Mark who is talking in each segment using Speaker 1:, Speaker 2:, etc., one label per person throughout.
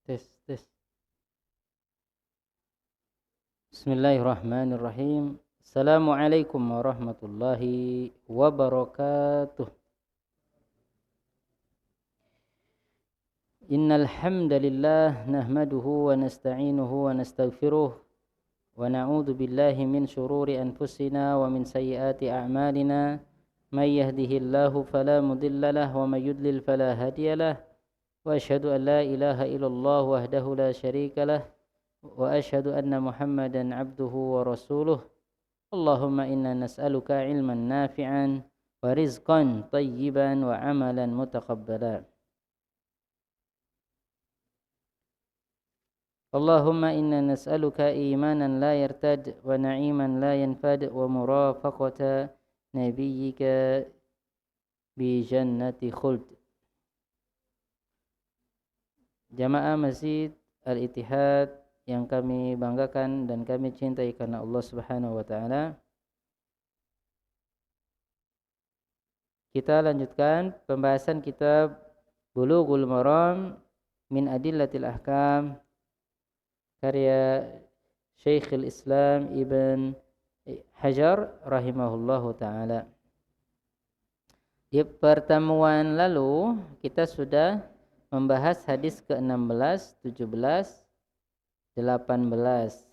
Speaker 1: Tes, tes. Bismillahirrahmanirrahim. Assalamualaikum warahmatullahi wabarakatuh. Innal hamdalillah nahmaduhu wa nasta'inuhu wa nastaghfiruh wa na'udzu billahi min shururi anfusina wa min sayyiati a'malina. May yahdihillahu fala mudilla lahu wa may yudlil fala hadiyalah. Wa asyhadu an la ilaha illallah wahdahu la syarika lah. وأشهد أن محمدا عبده ورسوله اللهم إنا نسألك علما نافعا ورزقا طيبا وعملا متقبلا اللهم إنا نسألك إيمانا لا يرتد ونعيما لا ينفد ومرافقة نبيك بجنة خلد. Jamaah Masjid Al-Ittihad yang kami banggakan dan kami cintai karena Allah Subhanahu wa taala. Kita lanjutkan pembahasan kitab Bulughul Maram min Adillatil Ahkam karya Syekhul Islam Ibn Hajar rahimahullahu taala. Di pertemuan lalu kita sudah membahas hadis ke-16, 17, 18.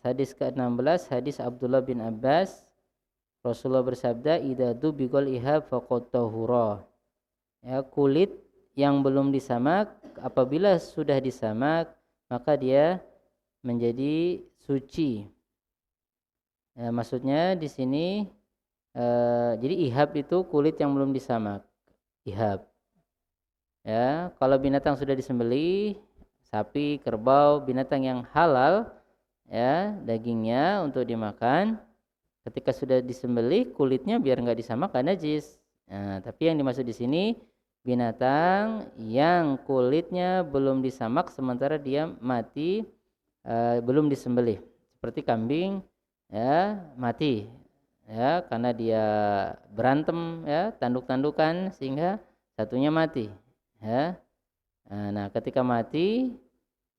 Speaker 1: Hadis ke-16 hadis Abdullah bin Abbas. Rasulullah bersabda, idza dubiqal ihab faqad tahura. Ya, kulit yang belum disamak apabila sudah disamak maka dia menjadi suci. Ya, maksudnya di sini jadi ihab itu kulit yang belum disamak. Ihab. Ya, kalau binatang sudah disembelih, sapi, kerbau, binatang yang halal ya dagingnya untuk dimakan, ketika sudah disembelih kulitnya biar nggak disamak karena najis. Nah, tapi yang dimaksud di sini binatang yang kulitnya belum disamak sementara dia mati belum disembelih, seperti kambing ya mati ya karena dia berantem ya tanduk-tandukan sehingga satunya mati ya. Nah, ketika mati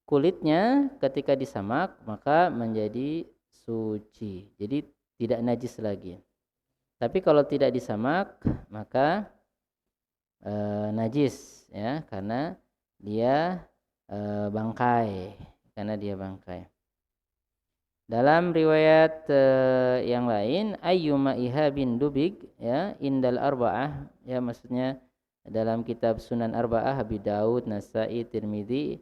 Speaker 1: kulitnya ketika disamak maka menjadi suci. Jadi tidak najis lagi. Tapi kalau tidak disamak maka najis ya karena dia bangkai, karena dia bangkai. Dalam riwayat yang lain ayyuma ihabin dubig ya indal arba'ah ya maksudnya dalam kitab Sunan Arba'ah Abi Daud, Nasa'i, Tirmidzi,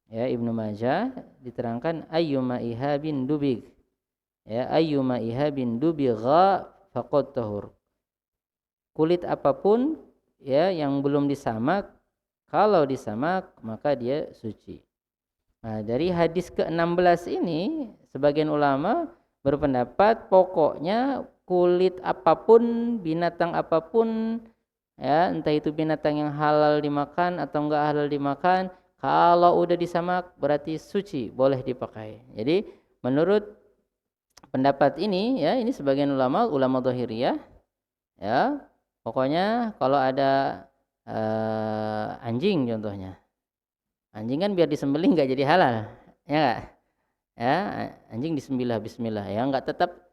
Speaker 1: ya Ibnu Majah diterangkan ayyuma ihabin dubig. Ya ayyuma ihabin dubigha faqad tahur. Kulit apapun ya yang belum disamak, kalau disamak maka dia suci. Nah, dari hadis ke-16 ini sebagian ulama berpendapat pokoknya kulit apapun, binatang apapun ya entah itu binatang yang halal dimakan atau enggak halal dimakan, kalau udah disamak berarti suci, boleh dipakai. Jadi menurut pendapat ini ya ini sebagian ulama dhahiriyah ya pokoknya kalau ada anjing contohnya, anjing kan biar disembelih nggak jadi halal ya nggak ya, anjing disembelih bismillah ya nggak tetap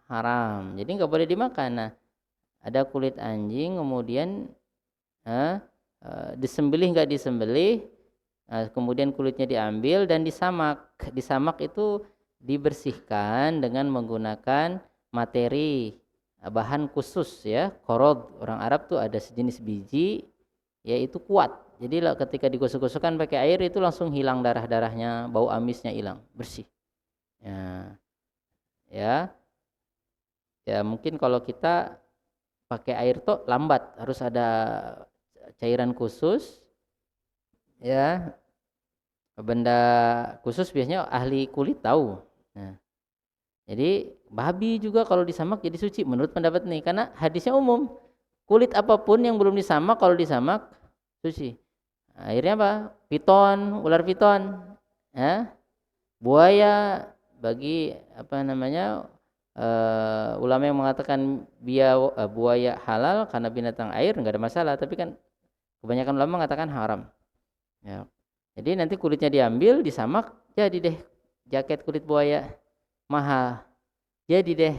Speaker 1: haram, jadi nggak boleh dimakan. Nah, ada kulit anjing kemudian disembelih nggak disembelih, kemudian kulitnya diambil dan disamak itu dibersihkan dengan menggunakan materi bahan khusus ya, korod, orang Arab tuh ada sejenis biji yaitu kuat, jadi ketika digosok-gosokkan pakai air itu langsung hilang darah-darahnya, bau amisnya hilang, bersih ya. Ya mungkin kalau kita pakai air tuh lambat, harus ada cairan khusus ya, benda khusus biasanya ahli kulit tahu. Nah, jadi babi juga kalau disamak jadi suci menurut pendapat nih, karena hadisnya umum, kulit apapun yang belum disamak kalau disamak suci. Akhirnya apa? Piton, ular piton ya, buaya, bagi apa namanya ulama yang mengatakan buaya halal karena binatang air nggak ada masalah, tapi kan kebanyakan ulama mengatakan haram ya. Jadi nanti kulitnya diambil, disamak, jadi deh jaket kulit buaya mahal. Jadi deh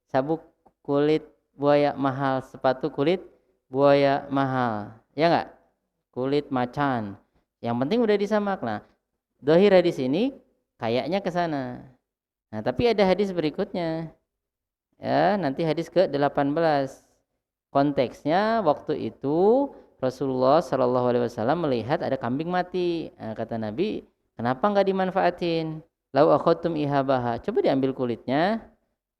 Speaker 1: sabuk kulit buaya mahal, sepatu kulit buaya mahal. Ya enggak? Kulit macan. Yang penting udah disamak. Nah, dohir hadis ini kayaknya ke sana. Nah, tapi ada hadis berikutnya. Ya, nanti hadis ke-18. Konteksnya waktu itu Rasulullah Shallallahu Alaihi Wasallam melihat ada kambing mati. Nah, kata Nabi, kenapa nggak dimanfaatin? Lau akhotum ihabaha. Coba diambil kulitnya.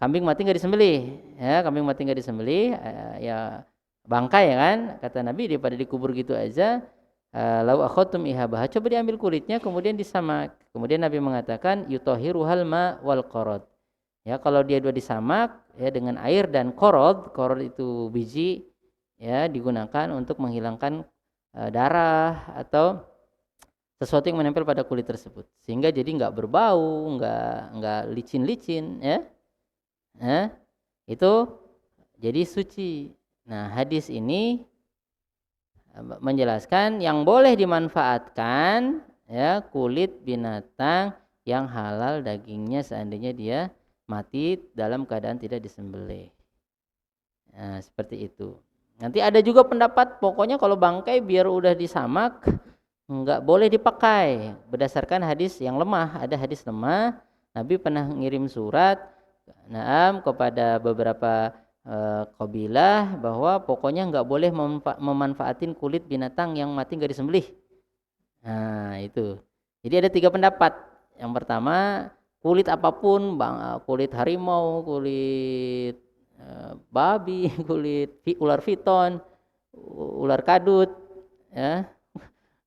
Speaker 1: Kambing mati nggak disembelih. Ya, kambing mati nggak disembelih. Ya bangkai ya kan? Kata Nabi daripada dikubur gitu aja. Lau akhotum ihabaha. Coba diambil kulitnya, kemudian disamak. Kemudian Nabi mengatakan yutohiruhal ma wal qarad. Ya, kalau dia dua disamak ya dengan air dan korod itu biji ya digunakan untuk menghilangkan darah atau sesuatu yang menempel pada kulit tersebut sehingga jadi nggak berbau, nggak licin-licin ya. Itu jadi suci. Nah, hadis ini menjelaskan yang boleh dimanfaatkan ya kulit binatang yang halal dagingnya seandainya dia mati dalam keadaan tidak disembelih. Nah, seperti itu. Nanti ada juga pendapat pokoknya kalau bangkai biar udah disamak nggak boleh dipakai berdasarkan hadis yang lemah. Ada hadis lemah. Nabi pernah ngirim surat kepada beberapa kabilah bahwa pokoknya nggak boleh memanfaatin kulit binatang yang mati nggak disembelih. Nah itu. Jadi ada 3 pendapat. Yang pertama kulit apapun, kulit harimau, kulit babi, kulit ular piton, ular kadut, ya,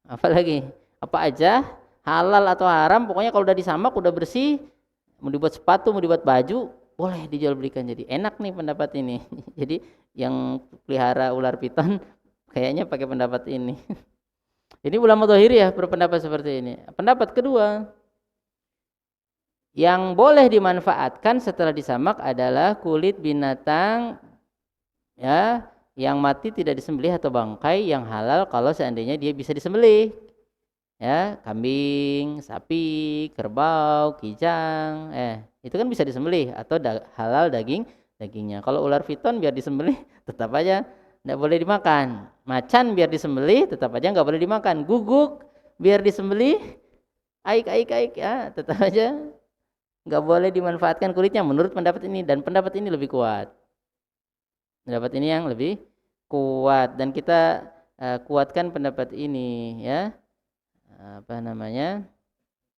Speaker 1: apalagi apa aja halal atau haram, pokoknya kalau udah disamak udah bersih, mau dibuat sepatu, mau dibuat baju, boleh dijual belikan. Jadi enak nih pendapat ini. Jadi yang pelihara ular piton kayaknya pakai pendapat ini. Ini ulama zahiri ya berpendapat seperti ini. Pendapat kedua, yang boleh dimanfaatkan setelah disamak adalah kulit binatang ya yang mati tidak disembelih atau bangkai yang halal kalau seandainya dia bisa disembelih. Ya, kambing, sapi, kerbau, kijang, itu kan bisa disembelih atau halal dagingnya. Kalau ular piton biar disembelih tetap aja tidak boleh dimakan. Macan biar disembelih tetap aja nggak boleh dimakan. Guguk biar disembelih, aik ya tetap aja nggak boleh dimanfaatkan kulitnya menurut pendapat ini, dan pendapat ini lebih kuat. Pendapat ini yang lebih kuat dan kita kuatkan pendapat ini ya.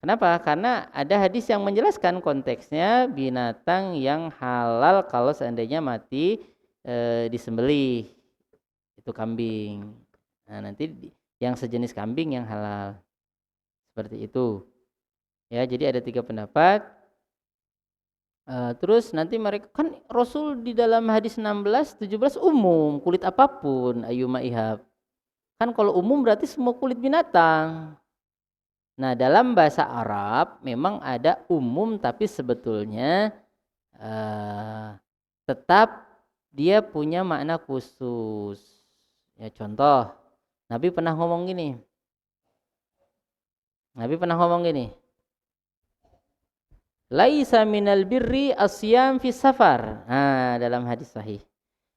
Speaker 1: Kenapa? Karena ada hadis yang menjelaskan konteksnya binatang yang halal kalau seandainya mati disembelih, itu kambing. Nah, nanti yang sejenis kambing yang halal. Seperti itu. Ya, jadi ada 3 pendapat. Terus nanti mereka kan Rasul di dalam hadis 16, 17 umum kulit apapun ayyuma ihab. Kan kalau umum berarti semua kulit binatang. Nah, dalam bahasa Arab memang ada umum tapi sebetulnya tetap dia punya makna khusus. Ya contoh, Nabi pernah ngomong gini. Laisa minal birri asyam fi safar. Nah, dalam hadis sahih.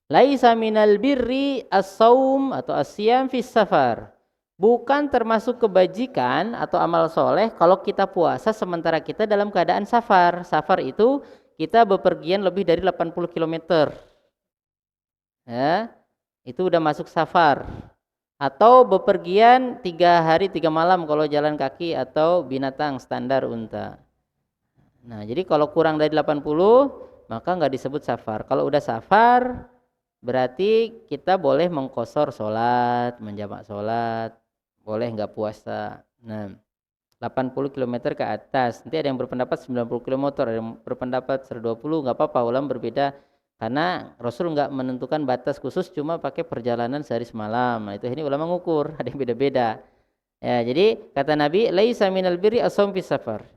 Speaker 1: Laisa minal birri as-saum atau asyam fi safar. Bukan termasuk kebajikan atau amal soleh kalau kita puasa sementara kita dalam keadaan safar. Safar itu kita bepergian lebih dari 80 km. Ya, itu udah masuk safar. Atau bepergian 3 hari 3 malam kalau jalan kaki atau binatang standar unta. Nah, jadi kalau kurang dari 80 maka nggak disebut safar. Kalau udah safar berarti kita boleh mengqosor sholat, menjamak sholat, boleh nggak puasa. Nah, 80 km ke atas. Nanti ada yang berpendapat 90 km, ada yang berpendapat 120, nggak apa-apa, ulama berbeda. Karena Rasul nggak menentukan batas khusus, cuma pakai perjalanan sehari semalam. Nah, itu ini ulama ngukur, ada yang beda-beda. Ya, jadi kata Nabi, laisa minal birri as-shaum fis safar.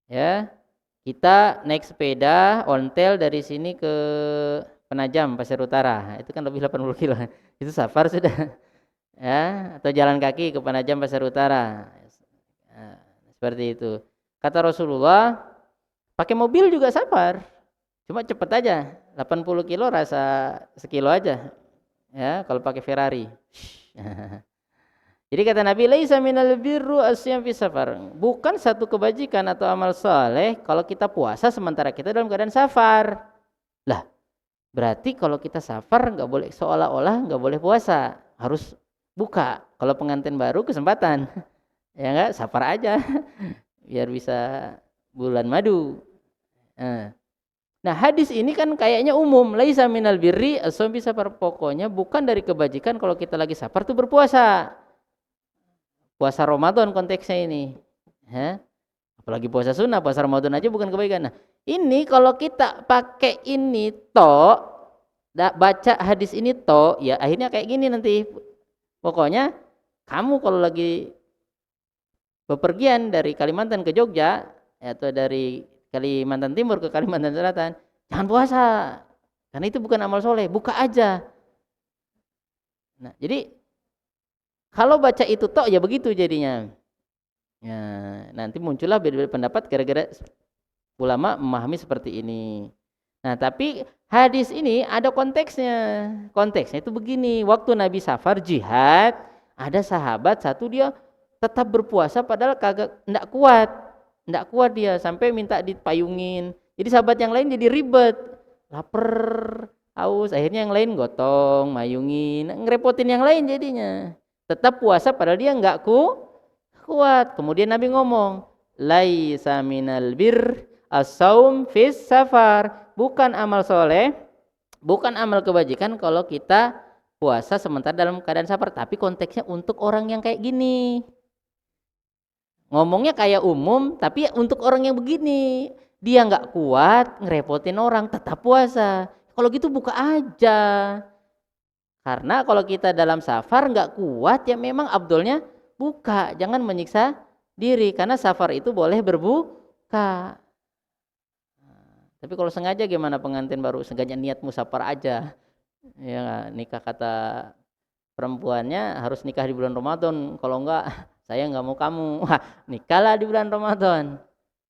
Speaker 1: Ya, kita naik sepeda ontel dari sini ke Penajam, Pasir Utara. Itu kan lebih 80 kilo. Itu safar sudah. Ya, atau jalan kaki ke Penajam Pasir Utara. Seperti itu. Kata Rasulullah, pakai mobil juga safar. Cuma cepet aja. 80 kilo rasa sekilo aja. Ya, kalau pakai Ferrari. Jadi kata Nabi, laisa minal birru asyam fi safar. Bukan satu kebajikan atau amal saleh kalau kita puasa sementara kita dalam keadaan safar. Lah, berarti kalau kita safar nggak boleh, seolah-olah nggak boleh puasa, harus buka. Kalau pengantin baru kesempatan, ya nggak, safar aja, biar bisa bulan madu. Nah, hadis ini kan kayaknya umum, laisa minal birri asyam fi safar. Pokoknya bukan dari kebajikan kalau kita lagi safar tuh berpuasa. Puasa Ramadan konteksnya ini, ya. Apalagi puasa sunnah, puasa Ramadan aja bukan kebaikan. Nah, ini kalau kita pakai ini baca hadis ini ya akhirnya kayak gini nanti. Pokoknya kamu kalau lagi bepergian dari Kalimantan ke Jogja atau dari Kalimantan Timur ke Kalimantan Selatan, jangan puasa. Karena itu bukan amal soleh, buka aja. Nah, jadi kalau baca itu ya begitu jadinya. Ya, nanti muncullah beda-beda pendapat gara-gara ulama memahami seperti ini. Nah, tapi hadis ini ada konteksnya. Konteksnya itu begini, waktu Nabi safar jihad, ada sahabat satu dia tetap berpuasa padahal kagak enggak kuat. Enggak kuat dia sampai minta dipayungin. Jadi sahabat yang lain jadi ribet. Lapar, haus, akhirnya yang lain gotong, mayungin, ngerepotin yang lain jadinya. Tetap puasa padahal dia enggak kuat. Kemudian Nabi ngomong, laisa minal bir as-saum fis safar. Bukan amal soleh, bukan amal kebajikan kalau kita puasa sementara dalam keadaan safar. Tapi konteksnya untuk orang yang kayak gini. Ngomongnya kayak umum, tapi untuk orang yang begini. Dia nggak kuat, ngerepotin orang, tetap puasa. Kalau gitu buka aja. Karena kalau kita dalam safar nggak kuat, ya memang abdolnya buka, jangan menyiksa diri. Karena safar itu boleh berbuka. Tapi kalau sengaja gimana pengantin baru? Sengaja niat musafar aja. Ya, nikah kata perempuannya harus nikah di bulan Ramadan. Kalau enggak, saya enggak mau kamu. Wah, nikahlah di bulan Ramadan.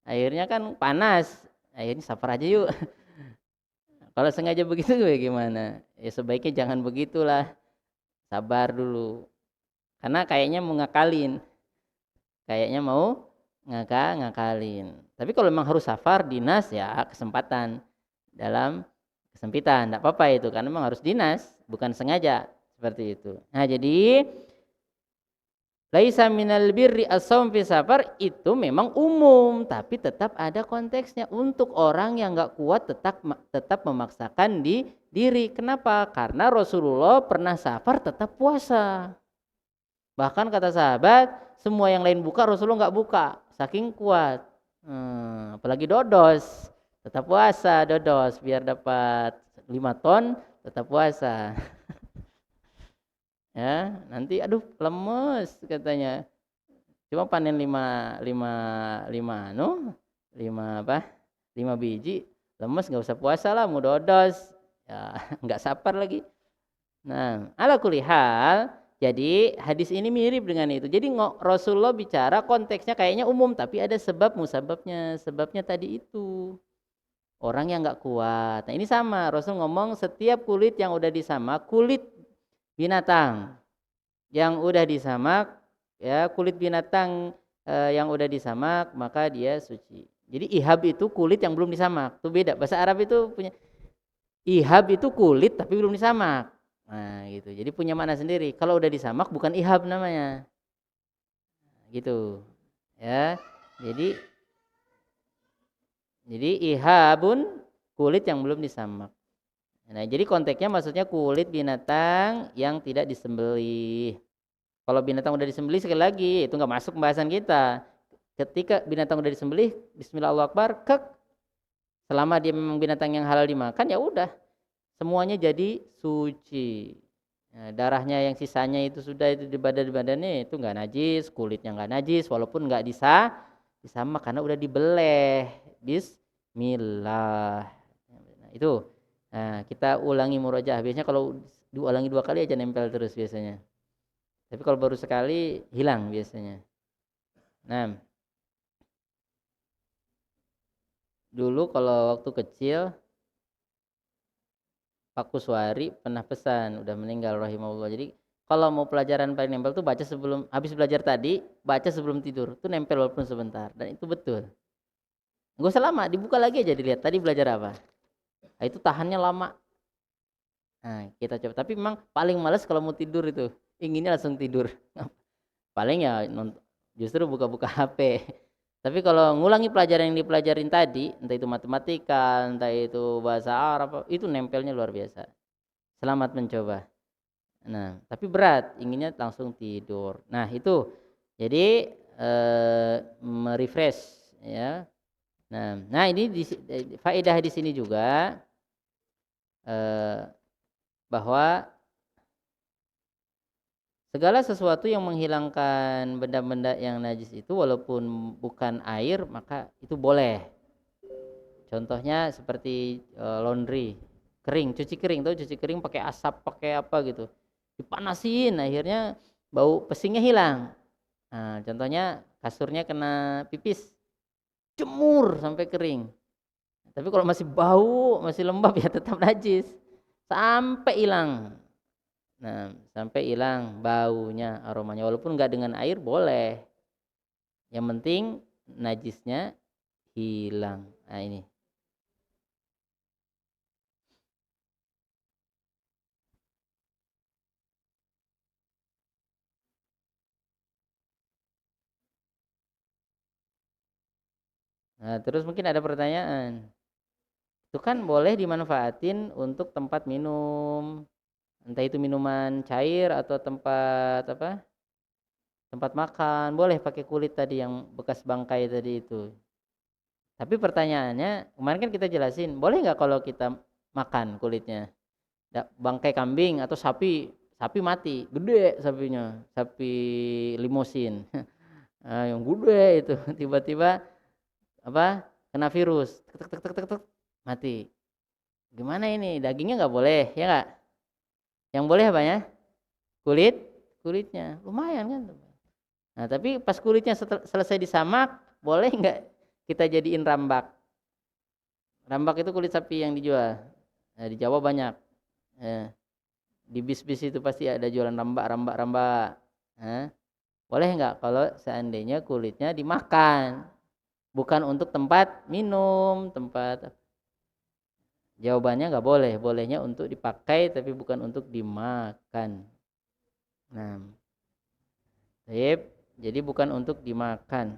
Speaker 1: Akhirnya kan panas. Akhirnya safar aja yuk. Kalau sengaja begitu gimana? Ya sebaiknya jangan begitulah. Sabar dulu. Karena kayaknya mau ngakalin. Kayaknya mau ngakalin. Tapi kalau memang harus safar dinas ya kesempatan dalam kesempitan, enggak apa-apa itu karena memang harus dinas, bukan sengaja seperti itu. Nah, jadi laisa minal birri as-saum fi safar itu memang umum, tapi tetap ada konteksnya untuk orang yang enggak kuat tetap memaksakan diri. Kenapa? Karena Rasulullah pernah safar tetap puasa. Bahkan kata sahabat, semua yang lain buka, Rasulullah nggak buka, saking kuat. Apalagi dodos, tetap puasa dodos, biar dapat 5 ton, tetap puasa. Ya, nanti aduh lemes katanya. Cuma panen 5 biji, lemes nggak usah puasa lah, mau dodos. Ya, nggak sabar lagi. Nah, ala kulli hal, jadi hadis ini mirip dengan itu. Jadi Rasulullah bicara konteksnya kayaknya umum, tapi ada sebab musababnya. Sebabnya tadi itu orang yang nggak kuat. Nah ini sama, Rasul ngomong setiap kulit yang udah disamak, kulit binatang yang udah disamak, ya kulit binatang yang udah disamak maka dia suci. Jadi ihab itu kulit yang belum disamak. Itu beda. Bahasa Arab itu punya ihab itu kulit tapi belum disamak. Nah gitu, jadi punya makna sendiri. Kalau udah disamak bukan ihab namanya, gitu ya. Jadi ihabun kulit yang belum disamak. Nah jadi konteksnya maksudnya kulit binatang yang tidak disembelih. Kalau binatang udah disembelih sekali lagi itu nggak masuk pembahasan kita. Ketika binatang udah disembelih, Bismillahirrahmanirrahim, selama dia memang binatang yang halal dimakan ya udah. Semuanya jadi suci. Nah, darahnya yang sisanya itu sudah itu di badannya itu nggak najis, kulitnya nggak najis, walaupun nggak disamak karena udah dibeleh. Bismillah. Nah, itu. Nah, kita ulangi murojaah. Biasanya kalau diulangi 2 kali aja nempel terus biasanya. Tapi kalau baru sekali hilang biasanya. Nah, dulu kalau waktu kecil Pak Kuswari pernah pesan, udah meninggal rahimahullah. Jadi kalau mau pelajaran paling nempel tuh baca sebelum habis belajar tadi, baca sebelum tidur. Tuh nempel walaupun sebentar dan itu betul. Gak usah lama, dibuka lagi aja dilihat tadi belajar apa. Nah, itu tahannya lama. Nah, kita coba. Tapi memang paling males kalau mau tidur itu. Inginnya langsung tidur. Paling ya justru buka-buka HP. Tapi kalau ngulangi pelajaran yang dipelajarin tadi, entah itu matematika, entah itu bahasa Arab, itu nempelnya luar biasa. Selamat mencoba. Nah, tapi berat, inginnya langsung tidur. Nah, itu. Jadi merefresh ya. Nah ini faedah di sini juga eh, bahwa segala sesuatu yang menghilangkan benda-benda yang najis itu walaupun bukan air maka itu boleh. Contohnya seperti laundry, kering, cuci kering, tuh cuci kering pakai asap, pakai apa gitu. Dipanasin akhirnya bau pesingnya hilang. Nah, contohnya kasurnya kena pipis, jemur sampai kering. Tapi kalau masih bau, masih lembab ya tetap najis sampai hilang. Nah, sampai hilang baunya, aromanya. Walaupun nggak dengan air boleh. Yang penting najisnya hilang. Nah ini. Nah, terus mungkin ada pertanyaan. Itu kan boleh dimanfaatin untuk tempat minum. Entah itu minuman cair atau tempat apa? Tempat makan. Boleh pakai kulit tadi yang bekas bangkai tadi itu. Tapi pertanyaannya, kemarin kan kita jelasin, boleh nggak kalau kita makan kulitnya? Bangkai kambing atau sapi, sapi mati, gede sapinya, sapi limosin. Nah, yang gede itu tiba-tiba apa? Kena virus, tek tek tek tek tek, mati. Gimana ini? Dagingnya nggak boleh, ya nggak? Yang boleh apa ya? Kulit, kulitnya, lumayan kan? Nah, tapi pas kulitnya selesai disamak, boleh nggak kita jadiin rambak? Rambak itu kulit sapi yang dijual. Nah, di Jawa banyak. Eh, di bis-bis itu pasti ada jualan rambak, rambak, rambak. Nah, boleh nggak kalau seandainya kulitnya dimakan, bukan untuk tempat minum, tempat. Jawabannya nggak boleh, bolehnya untuk dipakai tapi bukan untuk dimakan. Nah, baik, jadi bukan untuk dimakan.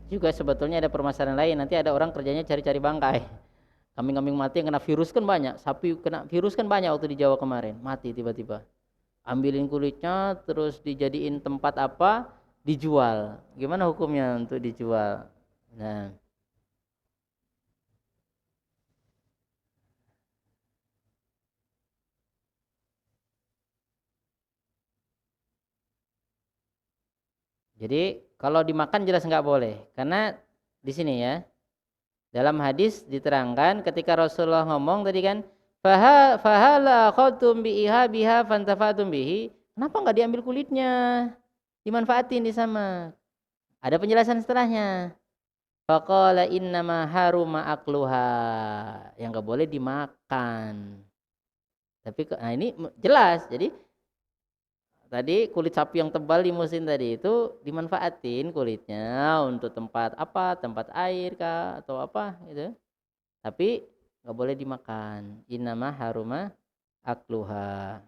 Speaker 1: Juga sebetulnya ada permasalahan lain. Nanti ada orang kerjanya cari-cari bangkai. Kambing-kambing mati yang kena virus kan banyak. Sapi kena virus kan banyak waktu di Jawa kemarin. Mati tiba-tiba. Ambilin kulitnya terus dijadiin tempat apa? Dijual. Gimana hukumnya untuk dijual? Nah, jadi kalau dimakan jelas nggak boleh. Karena di sini ya, dalam hadis diterangkan ketika Rasulullah ngomong tadi kan, fahala khatum biha biha fantafatum bihi. Kenapa nggak diambil kulitnya? Dimanfaatin di sama. Ada penjelasan setelahnya. Faqala innama haruma akluha. Yang nggak boleh dimakan. Tapi nah ini jelas. Jadi tadi kulit sapi yang tebal di musim tadi itu dimanfaatin kulitnya untuk tempat apa? Tempat air kah atau apa gitu. Tapi nggak boleh dimakan. Innama haruma akluha.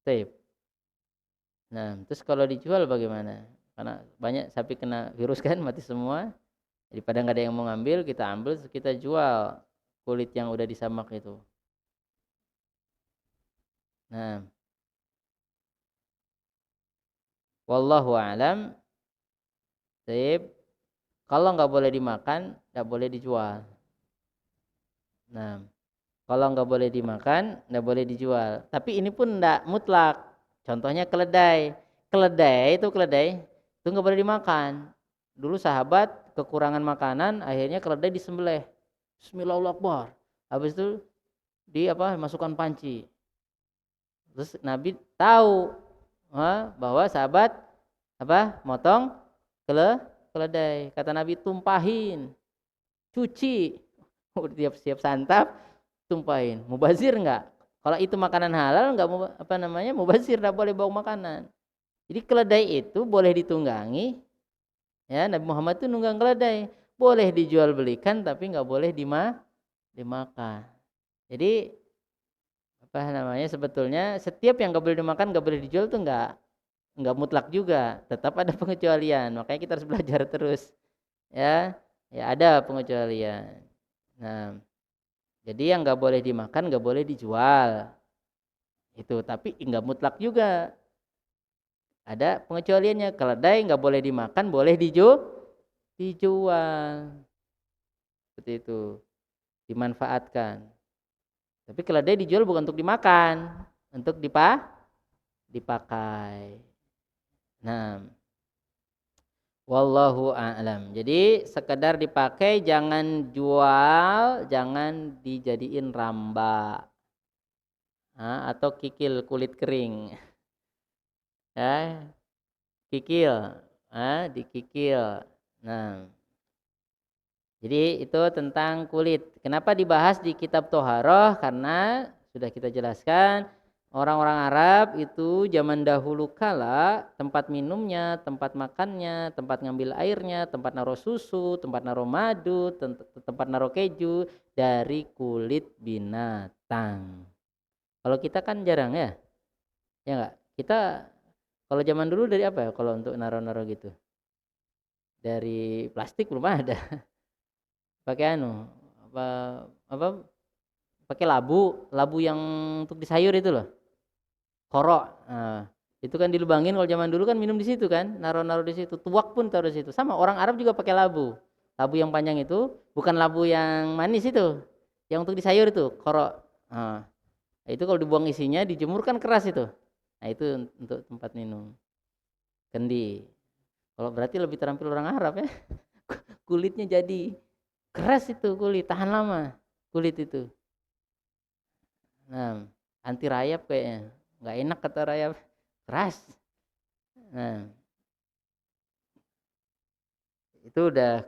Speaker 1: Sip. Nah, terus kalau dijual bagaimana? Karena banyak sapi kena virus kan mati semua. Daripada nggak ada yang mau ngambil, kita ambil terus kita jual kulit yang udah disamak itu. Nah, wallahu alam. Sip. Kalau nggak boleh dimakan, nggak boleh dijual. Nah, kalau nggak boleh dimakan, nggak boleh dijual. Tapi ini pun nggak mutlak. Contohnya keledai. Keledai itu itu nggak boleh dimakan. Dulu sahabat kekurangan makanan, akhirnya keledai disembelih. Bismillahirrahmanirrahim. Habis itu masukkan panci. Terus Nabi tahu bahwa sahabat motong keledai. Kata Nabi, tumpahin, cuci. Siap santap, tumpahin. Mubazir enggak? Kalau itu makanan halal enggak mubazir, enggak boleh bawa makanan. Jadi keledai itu boleh ditunggangi. Ya, Nabi Muhammad itu nunggang keledai. Boleh dijual belikan tapi enggak boleh dimakan. Jadi sebetulnya setiap yang enggak boleh dimakan, enggak boleh dijual itu enggak mutlak juga, tetap ada pengecualian. Makanya kita harus belajar terus. Ya ada pengecualian. Nah, jadi yang enggak boleh dimakan, enggak boleh dijual. Itu, tapi enggak mutlak juga. Ada pengecualiannya. Keledai enggak boleh dimakan, boleh dijual. Seperti itu. Dimanfaatkan. Tapi keledai dijual bukan untuk dimakan, untuk dipakai. Nah, wallahu a'lam. Jadi sekedar dipakai, jangan jual, jangan dijadiin ramba. Atau kikil kulit kering. Ya, kikil, dikikil. Nah, jadi itu tentang kulit. Kenapa dibahas di kitab Toharoh? Karena sudah kita jelaskan, orang-orang Arab itu zaman dahulu kala tempat minumnya, tempat makannya, tempat ngambil airnya, tempat naruh susu, tempat naruh madu, tempat naruh keju dari kulit binatang. Kalau kita kan jarang ya, ya enggak? Kita kalau zaman dulu dari apa ya? Kalau untuk naruh-naruh gitu, dari plastik belum ada. Pakai pakai labu yang untuk di sayur itu loh, korok. Nah, itu kan dilubangin. Kalau zaman dulu kan minum di situ kan, naruh di situ, tuak pun taruh di situ. Sama orang Arab juga pakai labu yang panjang itu, bukan labu yang manis itu, yang untuk di sayur itu, korok. Nah, itu kalau dibuang isinya, dijemur kan keras itu. Nah, itu untuk tempat minum. Kendi. Kalau berarti lebih terampil orang Arab ya. Kulitnya jadi keras itu, kulit tahan lama kulit itu. Nah, anti rayap kayaknya. Nggak enak kata rayap, keras. Nah, itu udah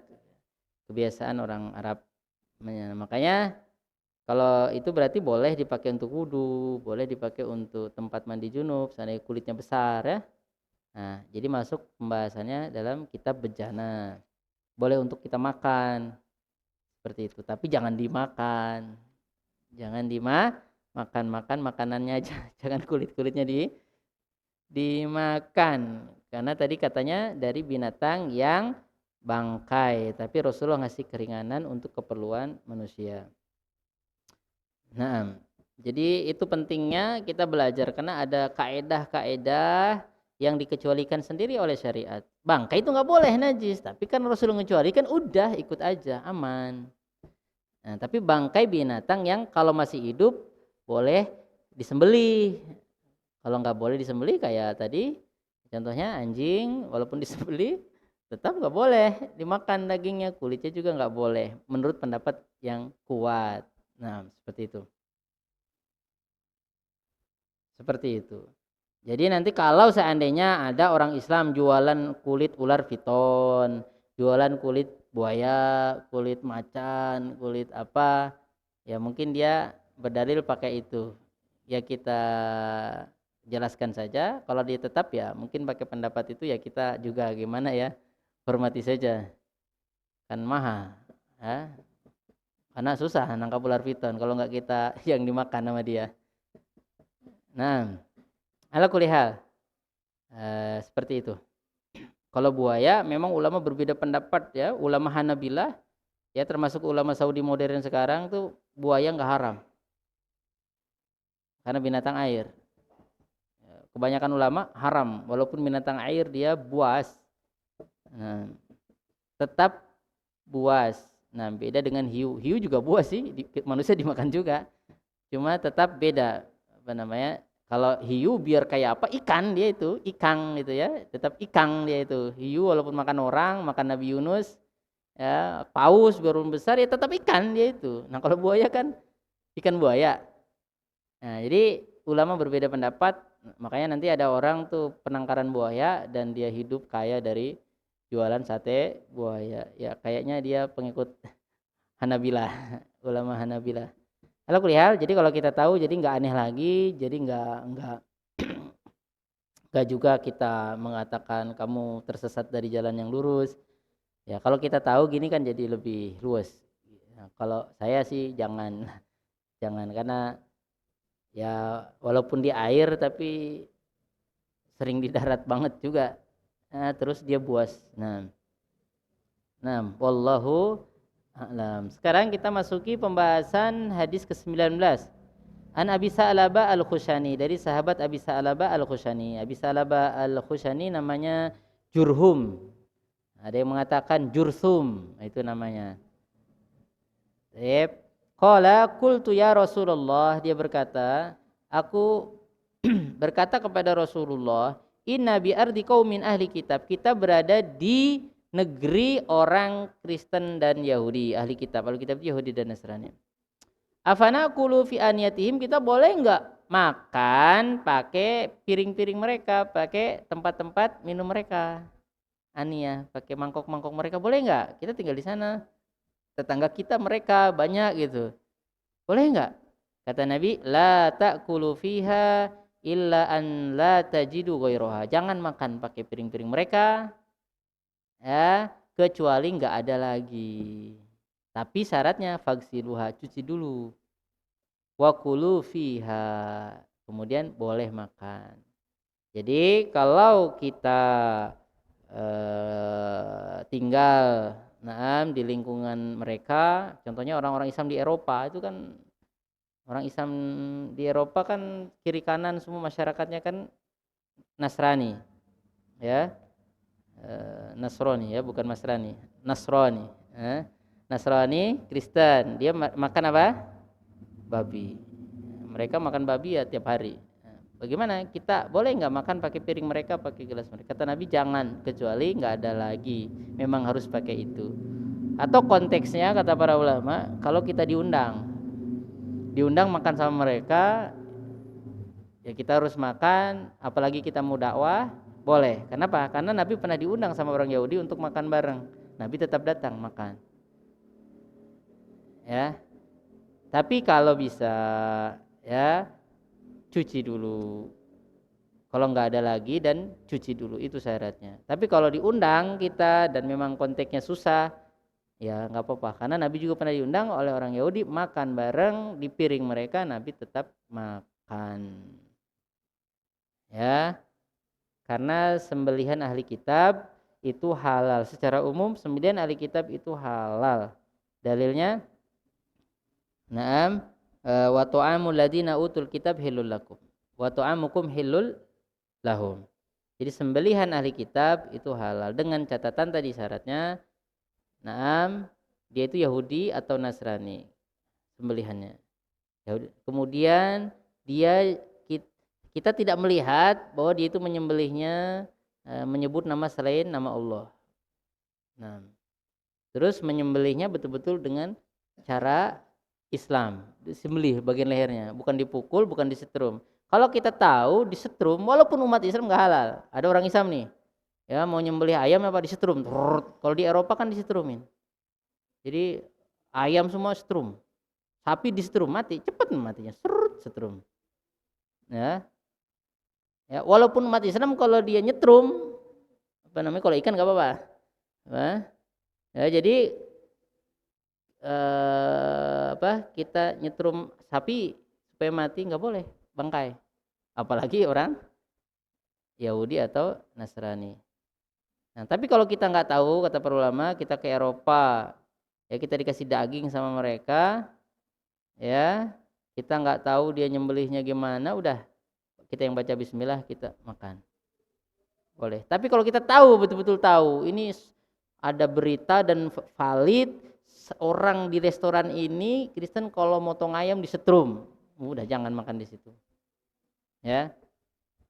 Speaker 1: kebiasaan orang Arab. Makanya kalau itu berarti boleh dipakai untuk wudhu, boleh dipakai untuk tempat mandi junub, seandainya kulitnya besar ya. Nah, jadi masuk pembahasannya dalam kitab bejana. Boleh untuk kita makan, seperti itu. Tapi jangan dimakan. Jangan makan makanannya aja. Jangan kulit-kulitnya dimakan. Karena tadi katanya dari binatang yang bangkai. Tapi Rasulullah ngasih keringanan untuk keperluan manusia. Nah, jadi itu pentingnya kita belajar. Karena ada kaedah-kaedah yang dikecualikan sendiri oleh syariat. Bangkai itu nggak boleh najis, tapi kan Rasulullah mengecualikan, udah ikut aja, aman. Nah, tapi bangkai binatang yang kalau masih hidup boleh disembelih. Kalau nggak boleh disembelih kayak tadi, contohnya anjing, walaupun disembelih tetap nggak boleh dimakan dagingnya, kulitnya juga nggak boleh, menurut pendapat yang kuat. Nah, seperti itu. Seperti itu. Jadi nanti kalau seandainya ada orang Islam jualan kulit ular piton, jualan kulit buaya, kulit macan, kulit apa, ya mungkin dia berdalil pakai itu. Ya kita jelaskan saja. Kalau dia tetap ya mungkin pakai pendapat itu, ya kita juga gimana ya, hormati saja. Kan mahal, ya. Karena susah nangkap ular piton kalau nggak kita yang dimakan sama dia. Nah, ala kulihal, seperti itu. Kalau buaya memang ulama berbeda pendapat ya. Ulama Hanabilah ya, termasuk ulama Saudi modern sekarang tuh, buaya nggak haram karena binatang air. Kebanyakan ulama haram walaupun binatang air dia buas. Nah, tetap buas. Nah, beda dengan hiu. Hiu juga buas sih, manusia dimakan juga. Cuma tetap beda Kalau hiu biar kayak apa? Ikan dia itu, ikang gitu ya. Tetap ikang dia itu. Hiu walaupun makan orang, makan Nabi Yunus, ya, paus biarpun besar ya tetap ikan dia itu. Nah, kalau buaya kan ikan buaya. Nah, jadi ulama berbeda pendapat, makanya nanti ada orang tuh penangkaran buaya dan dia hidup kaya dari jualan sate buaya. Ya, kayaknya dia pengikut Hanabilah, ulama Hanabilah. Kalau kuliah, jadi kalau kita tahu jadi nggak aneh lagi, jadi nggak juga kita mengatakan kamu tersesat dari jalan yang lurus. Ya, kalau kita tahu gini kan jadi lebih luas. Nah, kalau saya sih jangan jangan karena ya walaupun di air tapi sering di darat banget juga. Nah, terus dia buas. Nah, wallahu a'lam. Sekarang kita masuki pembahasan hadis ke-19. An Abi Sa'labah Al-Khushani, dari sahabat Abi Sa'labah Al-Khushani. Abi Sa'labah Al-Khushani namanya Jurhum. Ada yang mengatakan Jursum, itu namanya. Qala qultu ya Rasulullah, dia berkata, aku berkata kepada Rasulullah, inna bi ardi qaumin ahli kitab, kita berada di negeri orang Kristen dan Yahudi, ahli kitab. Ahli kitab Yahudi dan Nasrani. Afana kulu fi aniyatihim, kita boleh enggak makan pakai piring-piring mereka, pakai tempat-tempat minum mereka? Aniyah, pakai mangkok-mangkok mereka boleh enggak? Kita tinggal di sana. Tetangga kita mereka banyak gitu. Boleh enggak? Kata Nabi, la ta'kulu fiha illa an la tajidu ghairaha. Jangan makan pakai piring-piring mereka, ya, kecuali enggak ada lagi. Tapi syaratnya fagsiluha, cuci dulu. Wa kulu fiha, kemudian boleh makan. Jadi kalau kita tinggal di lingkungan mereka, contohnya orang-orang Islam di Eropa itu kan, orang Islam di Eropa kan kiri kanan semua masyarakatnya kan Nasrani, ya, Nasrani ya, bukan Nasrani, Nasrani, Nasrani Kristen, dia makan apa? Babi. Mereka makan babi ya tiap hari. Bagaimana? Kita boleh nggak makan pakai piring mereka, pakai gelas mereka? Kata Nabi jangan, kecuali nggak ada lagi. Memang harus pakai itu. Atau konteksnya kata para ulama, kalau kita diundang makan sama mereka, ya kita harus makan. Apalagi kita mau dakwah, boleh. Kenapa? Karena Nabi pernah diundang sama orang Yahudi untuk makan bareng. Nabi tetap datang makan. Ya. Tapi kalau bisa, ya, cuci dulu. Kalau nggak ada lagi dan cuci dulu, itu syaratnya. Tapi kalau diundang kita dan memang konteksnya susah, ya nggak apa-apa. Karena Nabi juga pernah diundang oleh orang Yahudi makan bareng di piring mereka, Nabi tetap makan. Ya, karena sembelihan ahli kitab itu halal. Secara umum sembelihan ahli kitab itu halal. Dalilnya, na'am, wa ta'amul ladina utul kitab hilul lakum wa ta'amukum hilul lahum. Jadi sembelihan ahli kitab itu halal dengan catatan tadi syaratnya, na'am, dia itu Yahudi atau Nasrani sembelihannya. Kemudian dia, kita tidak melihat bahwa dia itu menyembelihnya menyebut nama selain nama Allah. Nah, terus menyembelihnya betul-betul dengan cara Islam, disembelih bagian lehernya, bukan dipukul, bukan disetrum. Kalau kita tahu disetrum, walaupun umat Islam nggak halal, ada orang Islam nih, ya mau nyembelih ayam apa disetrum. Kalau di Eropa kan disetrumin. Jadi ayam semua setrum, sapi disetrum mati, cepet matinya, setrum. Ya, ya walaupun umat Islam kalau dia nyetrum, apa namanya, kalau ikan nggak apa-apa. Ya, jadi kita nyetrum sapi supaya mati nggak boleh, bangkai. Apalagi orang Yahudi atau Nasrani. Nah, tapi kalau kita nggak tahu, kata para ulama, kita ke Eropa, ya kita dikasih daging sama mereka, ya kita nggak tahu dia nyembelihnya gimana, udah kita yang baca Bismillah kita makan, boleh. Tapi kalau kita tahu, betul-betul tahu, ini ada berita dan valid, orang di restoran ini Kristen kalau motong ayam disetrum, udah jangan makan di situ. ya.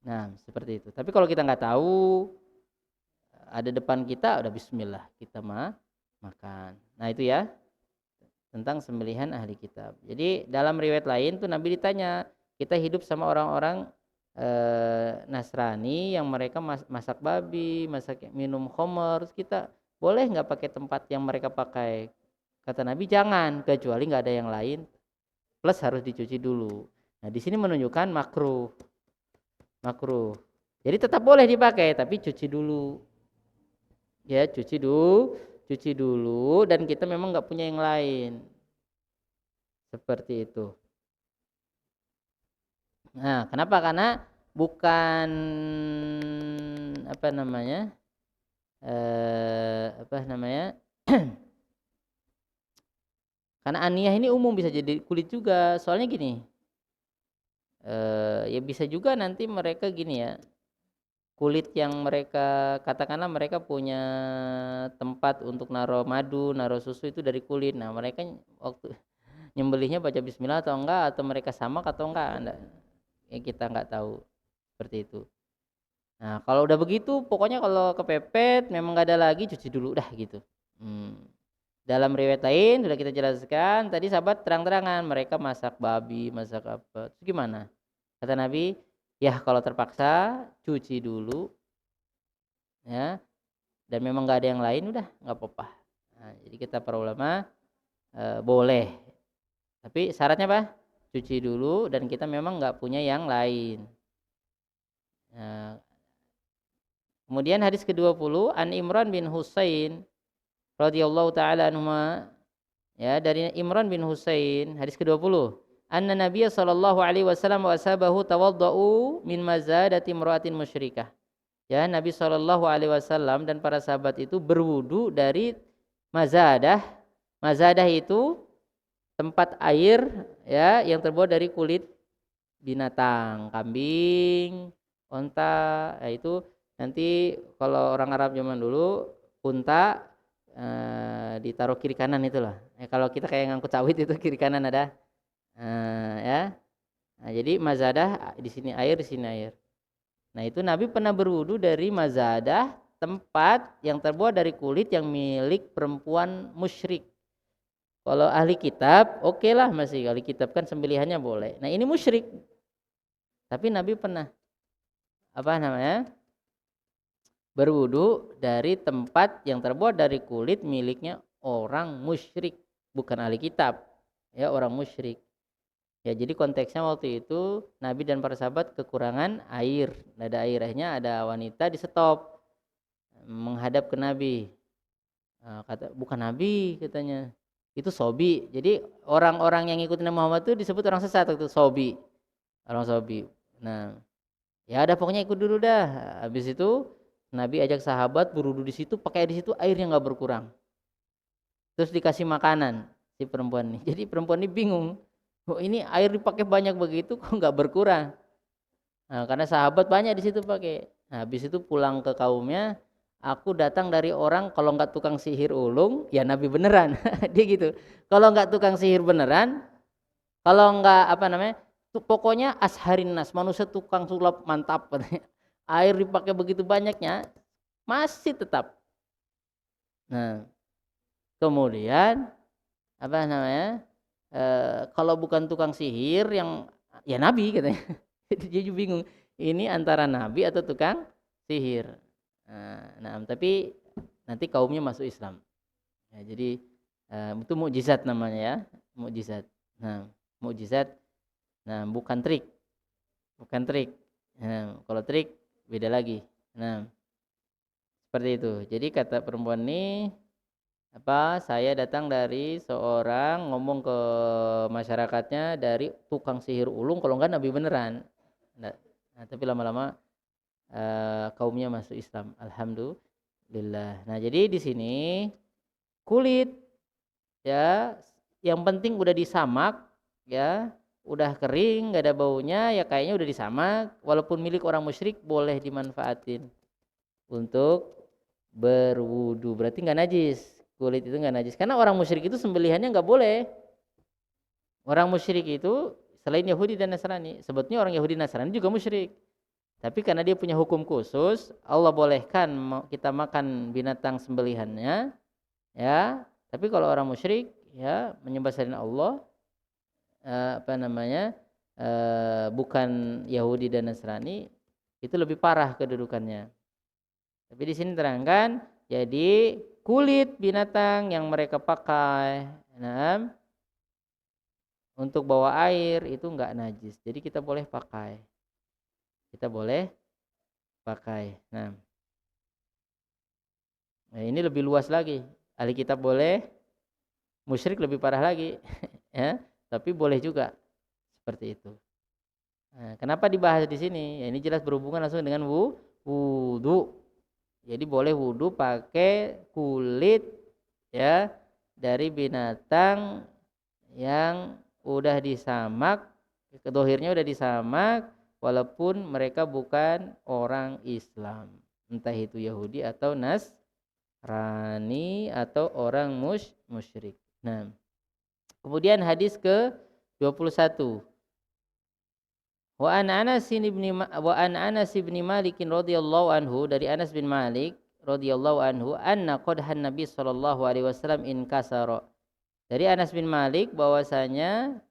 Speaker 1: Nah, seperti itu. Tapi kalau kita nggak tahu, ada depan kita, udah bismillah, kita makan. Nah, itu ya tentang sembelihan ahli kitab. Jadi dalam riwayat lain tuh Nabi ditanya, kita hidup sama orang-orang Nasrani yang mereka masak babi, masak minum khamar, terus kita boleh nggak pakai tempat yang mereka pakai? Kata Nabi jangan, kecuali nggak ada yang lain, plus harus dicuci dulu. Nah di sini menunjukkan makruh, makruh. Jadi tetap boleh dipakai, tapi cuci dulu, ya cuci dulu, dan kita memang nggak punya yang lain, seperti itu. Nah, kenapa? Karena bukan apa namanya, apa namanya? Karena aniyah ini umum, bisa jadi kulit juga. Soalnya gini, ya bisa juga nanti mereka gini ya, kulit yang mereka katakanlah mereka punya tempat untuk naruh madu, naruh susu itu dari kulit. Nah, mereka waktu nyembelihnya baca bismillah atau enggak, atau mereka samak atau enggak, ya kita enggak tahu seperti itu. Nah, kalau udah begitu, pokoknya kalau kepepet memang nggak ada lagi, cuci dulu dah gitu. Hmm. Dalam riwayat lain sudah kita jelaskan tadi, sahabat terang-terangan mereka masak babi, masak apa. Terus gimana? Kata Nabi, ya kalau terpaksa cuci dulu, ya. Dan memang nggak ada yang lain, udah nggak apa-apa. Nah, jadi kita para ulama boleh. Tapi syaratnya apa? Cuci dulu dan kita memang nggak punya yang lain. Nah, kemudian hadis ke-20, An Imran bin Husain radhiyallahu taala anhuma, ya, dari Imran bin Husain, hadis ke-20. Anna Nabiy sallallahu alaihi wasallam wa ashabahu tawaddau min mazadati imra'atin musyrikah. Ya, Nabi sallallahu alaihi wasallam dan para sahabat itu berwudu dari mazadah. Mazadah itu tempat air, ya, yang terbuat dari kulit binatang, kambing, onta. Nah, itu nanti kalau orang Arab zaman dulu, unta ditaruh kiri kanan itulah. Kalau kita kayak ngangkut sawit itu kiri kanan ada, ya. Nah, jadi mazadah di sini air, di sini air. Nah, itu Nabi pernah berwudu dari mazadah, tempat yang terbuat dari kulit yang milik perempuan musyrik. Kalau ahli kitab, oke lah, masih ahli kitab kan sembelihannya boleh. Nah, ini musyrik. Tapi Nabi pernah apa namanya? Berwudu dari tempat yang terbuat dari kulit miliknya orang musyrik, bukan ahli kitab, ya, orang musyrik. Ya, jadi konteksnya waktu itu Nabi dan para sahabat kekurangan air, nggak ada airnya, ada wanita di stop menghadap ke Nabi. Nah, kata bukan Nabi, katanya itu sobi. Jadi orang-orang yang ngikutin Nabi Muhammad itu disebut orang sesat, itu sobi, orang sobi. Nah, ya ada, pokoknya ikut dulu dah. Habis itu Nabi ajak sahabat berwudu di situ, pakai di situ airnya nggak berkurang. Terus dikasih makanan si perempuan ini. Jadi perempuan ini bingung, oh ini air dipakai banyak begitu kok nggak berkurang. Nah, karena sahabat banyak di situ pakai. Nah, habis itu pulang ke kaumnya, aku datang dari orang kalau nggak tukang sihir ulung, ya Nabi beneran. Dia gitu. Kalau nggak tukang sihir beneran, kalau nggak apa namanya, tuh pokoknya asharin nas, manusia tukang sulap mantap. Air dipakai begitu banyaknya, masih tetap. Nah, kemudian apa namanya? Kalau bukan tukang sihir yang, ya Nabi katanya. Dia juga bingung. Ini antara Nabi atau tukang sihir. Nah, tapi nanti kaumnya masuk Islam. Ya, jadi itu mukjizat namanya, ya, mukjizat. Nah, mukjizat. Nah, bukan trik, bukan trik. Nah, kalau trik beda lagi. Nah, seperti itu. Jadi kata perempuan ini, apa, saya datang dari seorang, ngomong ke masyarakatnya, dari tukang sihir ulung, kalau enggak Nabi beneran. Nah, tapi lama-lama kaumnya masuk Islam, alhamdulillah. Nah, jadi di sini kulit, ya, yang penting udah disamak, ya, udah kering, nggak ada baunya, ya kayaknya udah disamak, walaupun milik orang musyrik boleh dimanfaatin untuk berwudu. Berarti nggak najis, kulit itu nggak najis, karena orang musyrik itu sembelihannya nggak boleh. Orang musyrik itu selain Yahudi dan Nasrani. Sebetulnya orang Yahudi Nasrani juga musyrik. Tapi karena dia punya hukum khusus, Allah bolehkan kita makan binatang sembelihannya, ya. Tapi kalau orang musyrik, ya menyembah selain Allah, apa namanya, bukan Yahudi dan Nasrani, itu lebih parah kedudukannya. Tapi di sini terangkan, jadi kulit binatang yang mereka pakai, nah, untuk bawa air itu enggak najis. Jadi kita boleh pakai. Kita boleh pakai. Nah, ini lebih luas lagi. Ahli kitab boleh, musyrik lebih parah lagi. Ya, tapi boleh juga seperti itu. Nah, kenapa dibahas di sini? Ya, ini jelas berhubungan langsung dengan wudu. Jadi boleh wudu pakai kulit, ya, dari binatang yang udah disamak, dohirnya udah disamak, walaupun mereka bukan orang Islam, entah itu Yahudi atau Nasrani atau orang musyrik. Nah, kemudian hadis ke 21. Wa an Anas bin Malik radhiyallahu anhu, dari Anas bin Malik radhiyallahu anhu, anna qadhan Nabi sallallahu alaihi wasallam inkasara. Dari Anas bin Malik bahwasanya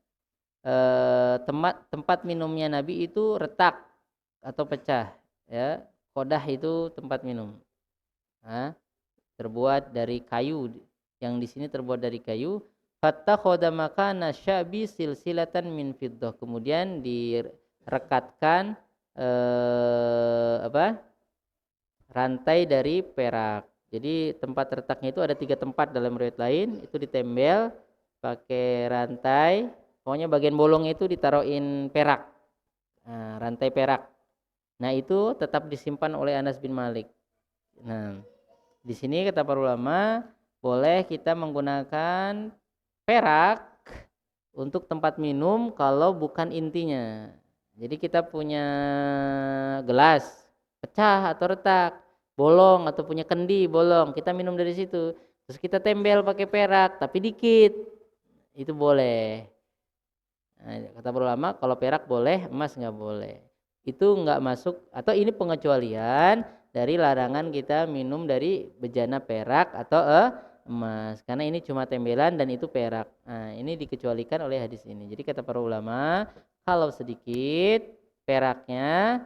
Speaker 1: tempat minumnya Nabi itu retak atau pecah, ya. Qadah itu tempat minum. Nah, terbuat dari kayu, yang di sini terbuat dari kayu. Fattakhadha makana syabi silsilatan min fiddah. Kemudian direkatkan rantai dari perak. Jadi tempat retaknya itu ada 3 tempat dalam riwayat lain, itu ditembel pakai rantai. Pokoknya bagian bolong itu ditaruhin perak. Nah, rantai perak. Nah, itu tetap disimpan oleh Anas bin Malik. Nah, di sini kata para ulama, boleh kita menggunakan perak untuk tempat minum kalau bukan intinya. Jadi kita punya gelas pecah atau retak, bolong, atau punya kendi bolong, kita minum dari situ. Terus kita tembel pakai perak tapi dikit. Itu boleh. Nah, kata para ulama kalau perak boleh, emas nggak boleh. Itu nggak masuk, atau ini pengecualian dari larangan kita minum dari bejana perak atau emas, karena ini cuma tembelan dan itu perak. Nah, ini dikecualikan oleh hadis ini. Jadi kata para ulama, kalau sedikit peraknya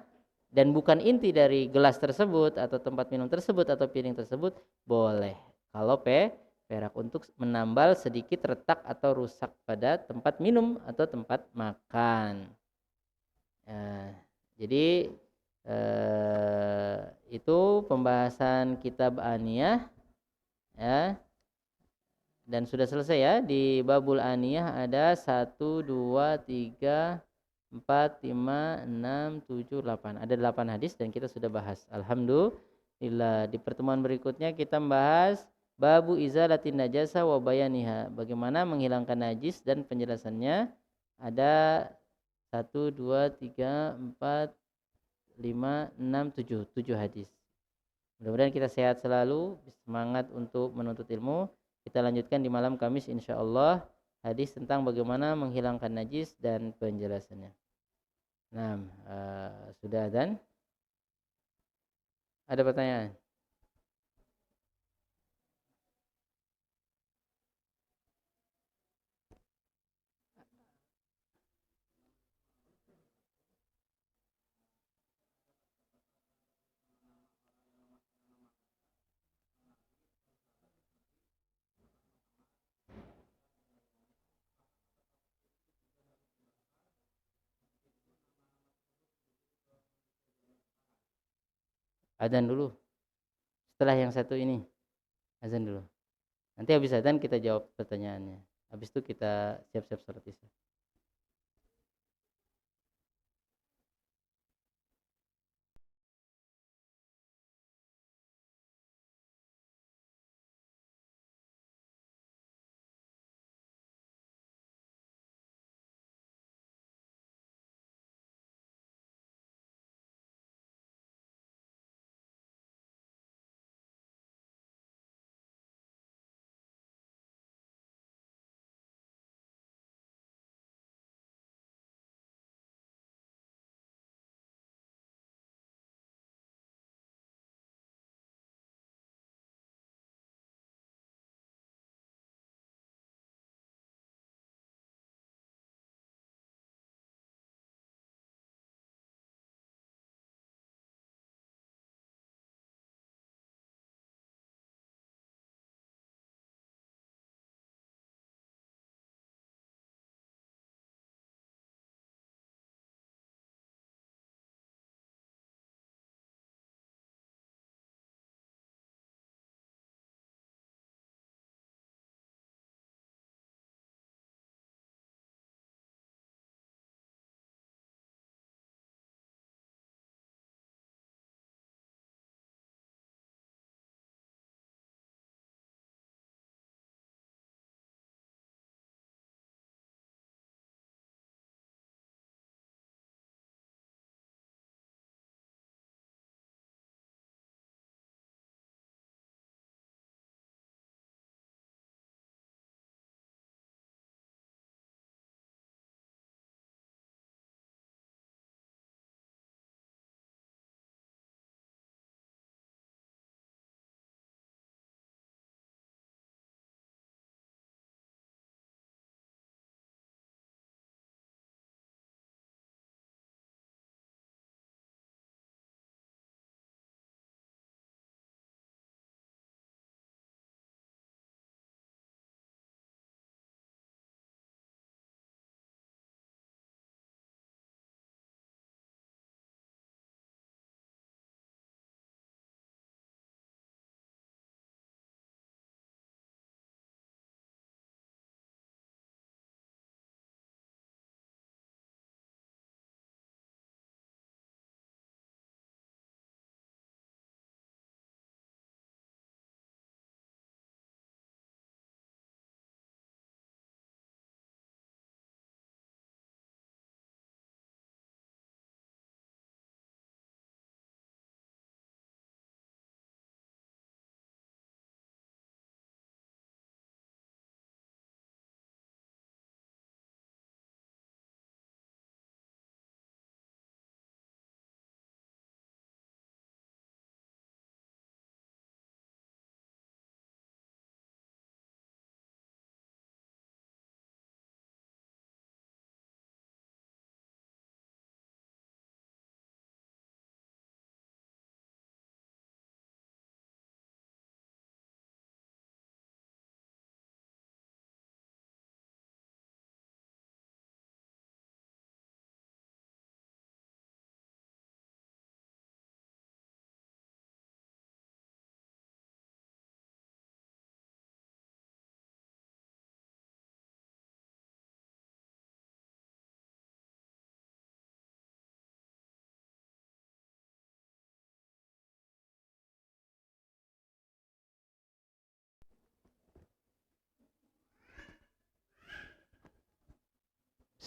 Speaker 1: dan bukan inti dari gelas tersebut atau tempat minum tersebut atau piring tersebut, boleh. Kalau perak untuk menambal sedikit retak atau rusak pada tempat minum atau tempat makan. Jadi itu pembahasan kitab Aniyah, ya, dan sudah selesai ya. Di babul Aniyah ada 1, 2, 3, 4, 5, 6, 7, 8. Ada 8 hadis dan kita sudah bahas. Alhamdulillah. Di pertemuan berikutnya kita membahas babu izalatin najasa wa bayaniha. Bagaimana menghilangkan najis dan penjelasannya. Ada 1, 2, 3, 4, 5, 6, 7. 7 hadis. Mudah-mudahan kita sehat selalu, semangat untuk menuntut ilmu. Kita lanjutkan di malam Kamis insyaallah hadis tentang bagaimana menghilangkan najis dan penjelasannya. Nah, sudah dan ada pertanyaan? Adzan dulu. Setelah yang satu ini, azan dulu. Nanti habis azan kita jawab pertanyaannya. Habis itu kita siap-siap sholat isya.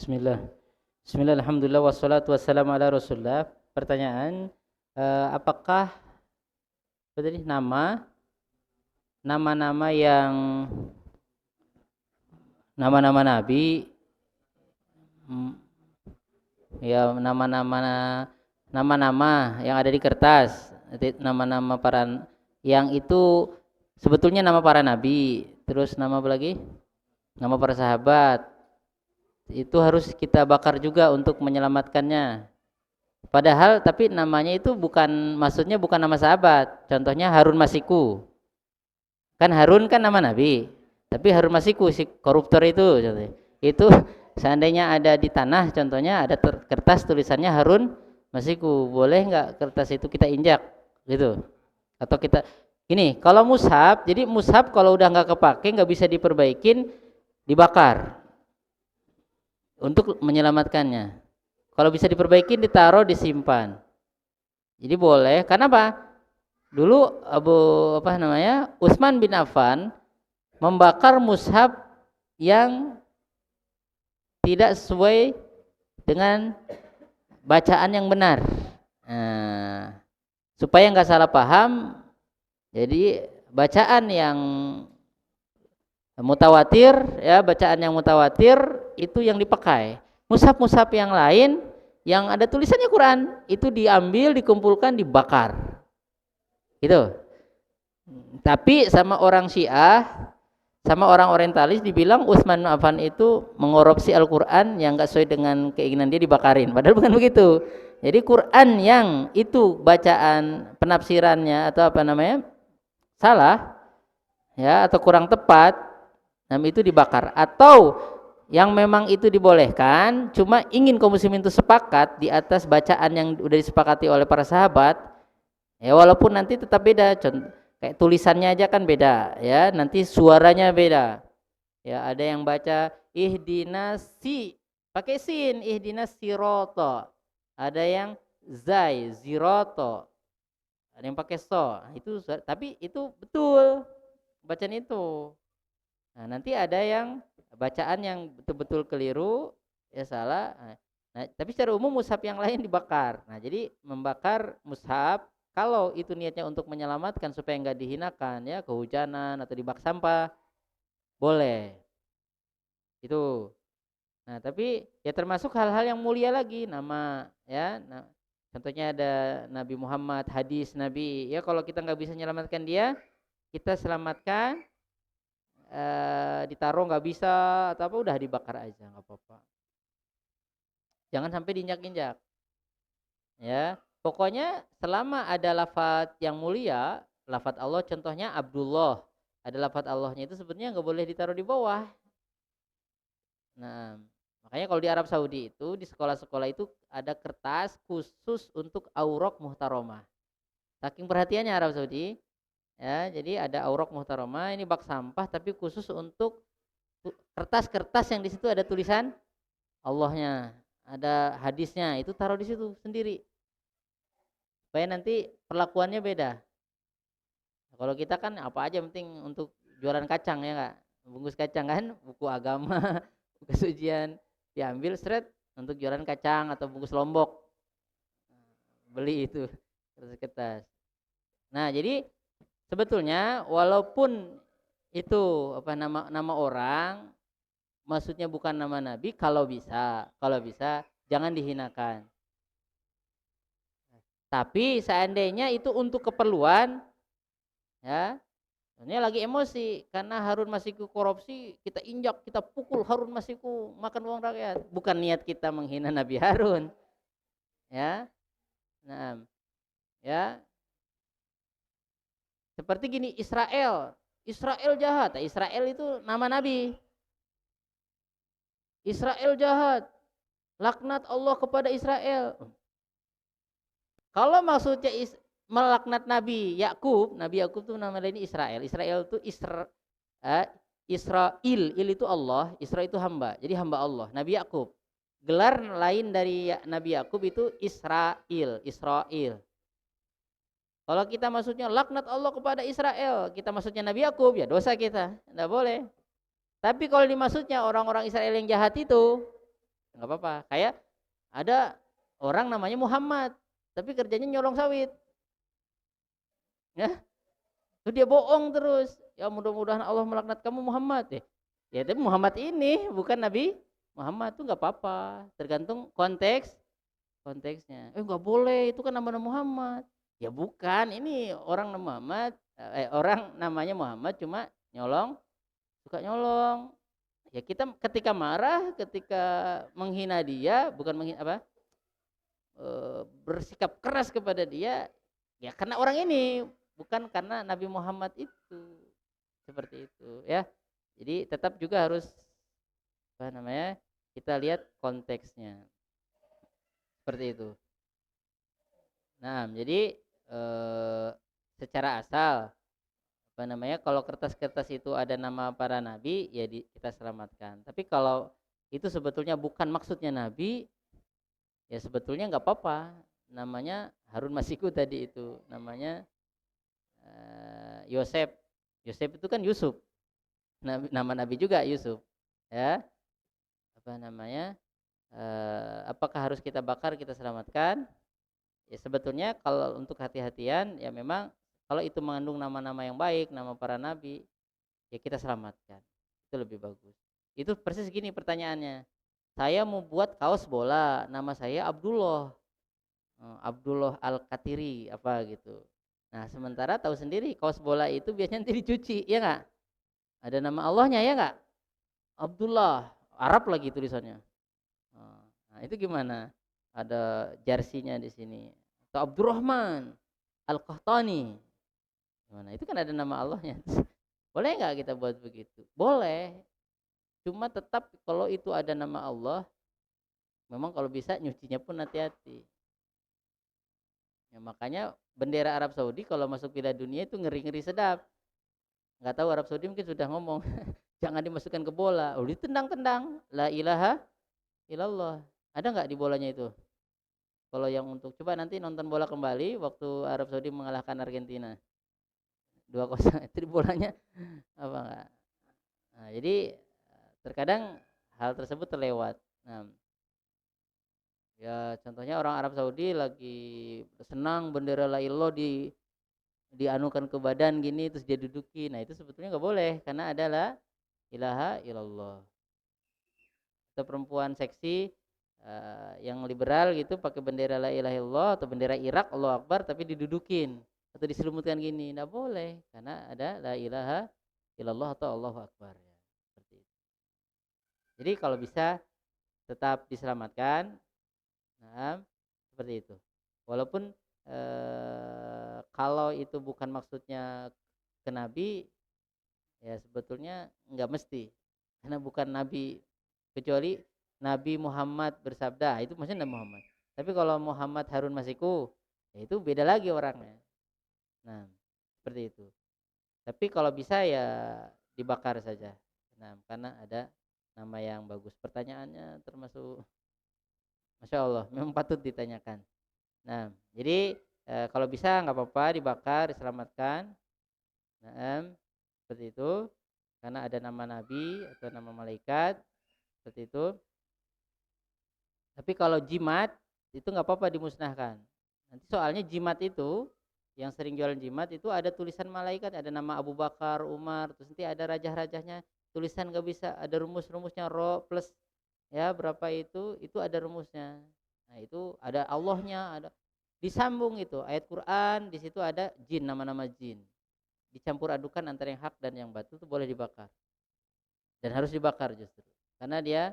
Speaker 1: Bismillah. Bismillah, alhamdulillah, wassalatu wassalamu ala rasulullah. Pertanyaan, apakah tadi nama-nama yang nama-nama nabi, ya nama-nama yang ada di kertas, nama-nama para yang itu sebetulnya nama para nabi, terus nama apa lagi? Nama para sahabat. Itu harus kita bakar juga untuk menyelamatkannya. Padahal tapi namanya itu maksudnya bukan nama sahabat. Contohnya Harun Masiku. Kan Harun kan nama nabi. Tapi Harun Masiku si koruptor itu contohnya. Itu seandainya ada di tanah, contohnya ada kertas tulisannya Harun Masiku, boleh nggak kertas itu kita injak gitu? Atau kita ini kalau mushaf, jadi mushaf kalau udah nggak kepake, nggak bisa diperbaikin, dibakar untuk menyelamatkannya. Kalau bisa diperbaiki, ditaruh, disimpan. Jadi boleh. Karena apa? Dulu Utsman bin Affan membakar mushaf yang tidak sesuai dengan bacaan yang benar. Nah, supaya nggak salah paham, jadi bacaan yang mutawatir, ya bacaan yang mutawatir itu yang dipakai. Mushaf-mushaf yang lain yang ada tulisannya Quran itu diambil, dikumpulkan, dibakar. Gitu. Tapi sama orang Syiah, sama orang Orientalis dibilang Utsman bin Affan itu mengoreksi Al-Quran yang nggak sesuai dengan keinginan dia, dibakarin. Padahal bukan begitu. Jadi Quran yang itu bacaan penafsirannya atau salah, ya atau kurang tepat, itu dibakar. Atau yang memang itu dibolehkan, cuma ingin kaum muslimin itu sepakat di atas bacaan yang udah disepakati oleh para sahabat, ya walaupun nanti tetap beda, kayak tulisannya aja kan beda, ya nanti suaranya beda, ya ada yang baca ihdinasi pakai sin, ihdinas siroto, ada yang zai ziroto, ada yang pakai so, itu tapi itu betul bacaan itu. Nah, nanti ada yang bacaan yang betul-betul keliru, ya salah. Nah, tapi secara umum mushaf yang lain dibakar. Nah, jadi membakar mushaf kalau itu niatnya untuk menyelamatkan supaya enggak dihinakan, ya kehujanan atau dibak sampah, boleh. Itu. Nah, tapi ya termasuk hal-hal yang mulia lagi, nama ya. Nah, contohnya ada Nabi Muhammad, hadis Nabi. Ya kalau kita nggak bisa menyelamatkan dia, kita selamatkan. Ditaruh nggak bisa atau apa, udah dibakar aja nggak apa-apa, jangan sampai diinjak-injak, ya pokoknya selama ada lafadz yang mulia, lafadz Allah, contohnya Abdullah, ada lafadz Allahnya itu sebenarnya nggak boleh ditaruh di bawah. Nah makanya kalau di Arab Saudi itu di sekolah-sekolah itu ada kertas khusus untuk aurok muhtaromah, saking perhatiannya Arab Saudi. Ya, jadi ada aurok muhtaromah, ini bak sampah tapi khusus untuk kertas-kertas yang di situ ada tulisan Allahnya, ada hadisnya, itu taruh di situ sendiri. Supaya nanti perlakuannya beda. Kalau kita kan apa aja penting untuk jualan kacang, ya enggak? Bungkus kacang kan, buku agama, buku sucian diambil seret untuk jualan kacang atau bungkus lombok. Beli itu kertas. Nah, jadi sebetulnya walaupun itu nama orang, maksudnya bukan nama Nabi, kalau bisa jangan dihinakan. Tapi seandainya itu untuk keperluan, ya ini lagi emosi karena Harun Masiku korupsi, kita injak, kita pukul Harun Masiku makan uang rakyat, bukan niat kita menghina Nabi Harun, ya. Nah, ya seperti gini, Israel jahat. Israel itu nama Nabi. Israel jahat, laknat Allah kepada Israel. Kalau maksudnya melaknat Nabi Yakub itu nama lain Israel. Israel itu Israel, il itu Allah, Israel itu hamba. Jadi hamba Allah. Nabi Yakub. Gelar lain dari Nabi Yakub itu Israel. Kalau kita maksudnya laknat Allah kepada Israel, kita maksudnya Nabi Yakub, ya dosa kita, tidak boleh. Tapi kalau dimaksudnya orang-orang Israel yang jahat itu, nggak apa-apa. Kayak ada orang namanya Muhammad, tapi kerjanya nyolong sawit, ya. Terus dia bohong terus. Ya mudah-mudahan Allah melaknat kamu Muhammad. Ya tapi Muhammad ini bukan Nabi Muhammad, tuh nggak apa-apa. Tergantung konteksnya. Nggak boleh, itu kan nama Muhammad. Ya bukan, ini orang nama Muhammad, orang namanya Muhammad cuma nyolong, suka nyolong. Ya kita ketika marah, ketika menghina dia, bukan menghina apa? Bersikap keras kepada dia, ya karena orang ini, bukan karena Nabi Muhammad itu. Seperti itu, ya. Jadi tetap juga harus apa namanya? Kita lihat konteksnya. Seperti itu. Nah, jadi secara asal apa namanya, kalau kertas-kertas itu ada nama para nabi ya kita selamatkan. Tapi kalau itu sebetulnya bukan maksudnya nabi, ya sebetulnya nggak apa-apa. Namanya Harun Masiku tadi itu namanya Yosef. Yosef itu kan Yusuf. Nama nabi juga Yusuf. Ya, apa namanya? Apakah harus kita bakar, kita selamatkan? Ya sebetulnya kalau untuk hati-hatian ya memang kalau itu mengandung nama-nama yang baik, nama para nabi, ya kita selamatkan. Itu lebih bagus. Itu persis gini pertanyaannya. Saya mau buat kaos bola, nama saya Abdullah. Abdullah Al-Katiri apa gitu. Nah, sementara tahu sendiri kaos bola itu biasanya nanti dicuci, ya enggak? Ada nama Allahnya, ya enggak? Abdullah, Arab lagi tulisannya. Nah, itu gimana? Ada jersinya di sini. Atau Abdurrahman Al-Qahtani. Gimana? Itu kan ada nama Allahnya. Boleh nggak kita buat begitu? Boleh. Cuma tetap kalau itu ada nama Allah, memang kalau bisa nyucinya pun hati-hati. Ya, makanya bendera Arab Saudi kalau masuk Piala Dunia itu ngeri-ngeri sedap. Nggak tahu Arab Saudi mungkin sudah ngomong, jangan dimasukkan ke bola. Oh, ditendang-tendang. La ilaha illallah. Ada nggak di bolanya itu? Kalau yang untuk coba nanti nonton bola kembali waktu Arab Saudi mengalahkan Argentina 2-0 itu di bolanya apa enggak. Nah, jadi terkadang hal tersebut terlewat. Nah, ya contohnya orang Arab Saudi lagi senang bendera la ilallah dianukan ke badan gini terus dia duduki. Nah, itu sebetulnya nggak boleh karena adalah ilaha illallah. Atau perempuan seksi yang liberal gitu pakai bendera la ilaha illallah atau bendera Irak Allah Akbar tapi didudukin atau diselimutkan gini, nggak boleh karena ada la ilaha illallah atau Allahu Akbar ya. Seperti itu. Jadi kalau bisa tetap diselamatkan. Nah, seperti itu. Walaupun kalau itu bukan maksudnya ke nabi, ya sebetulnya nggak mesti karena bukan nabi, kecuali Nabi Muhammad bersabda itu maksudnya Nabi Muhammad. Tapi kalau Muhammad Harun Masiku, ya itu beda lagi orangnya. Nah, seperti itu. Tapi kalau bisa ya dibakar saja. Nah, karena ada nama yang bagus. Pertanyaannya termasuk Masya Allah, memang patut ditanyakan. Nah, jadi kalau bisa nggak apa-apa dibakar, diselamatkan. Nah, seperti itu. Karena ada nama nabi atau nama malaikat, seperti itu. Tapi kalau jimat itu nggak apa-apa dimusnahkan. Nanti soalnya jimat itu yang sering jualan jimat itu ada tulisan malaikat, ada nama Abu Bakar, Umar, terus nanti ada rajah-rajahnya, tulisan nggak bisa, ada rumus-rumusnya ro plus ya berapa itu ada rumusnya. Nah itu ada Allahnya, ada disambung itu ayat Quran, di situ ada jin, nama-nama jin, dicampur adukan antara yang hak dan yang batil itu boleh dibakar dan harus dibakar justru karena dia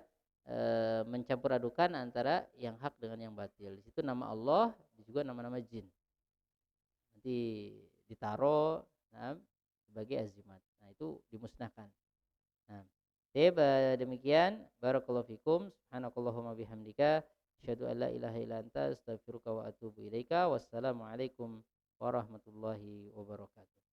Speaker 1: mencampur adukan antara yang hak dengan yang batil. Di situ nama Allah juga nama-nama jin nanti ditaruh sebagai azimat. Nah itu dimusnahkan. Nah, demikian barakallahu fikum, subhanakallahumma bihamdika asyhadu an la ilaha illa anta astaghfiruka wa atubu ilaika. Wassalamualaikum warahmatullahi wabarakatuh.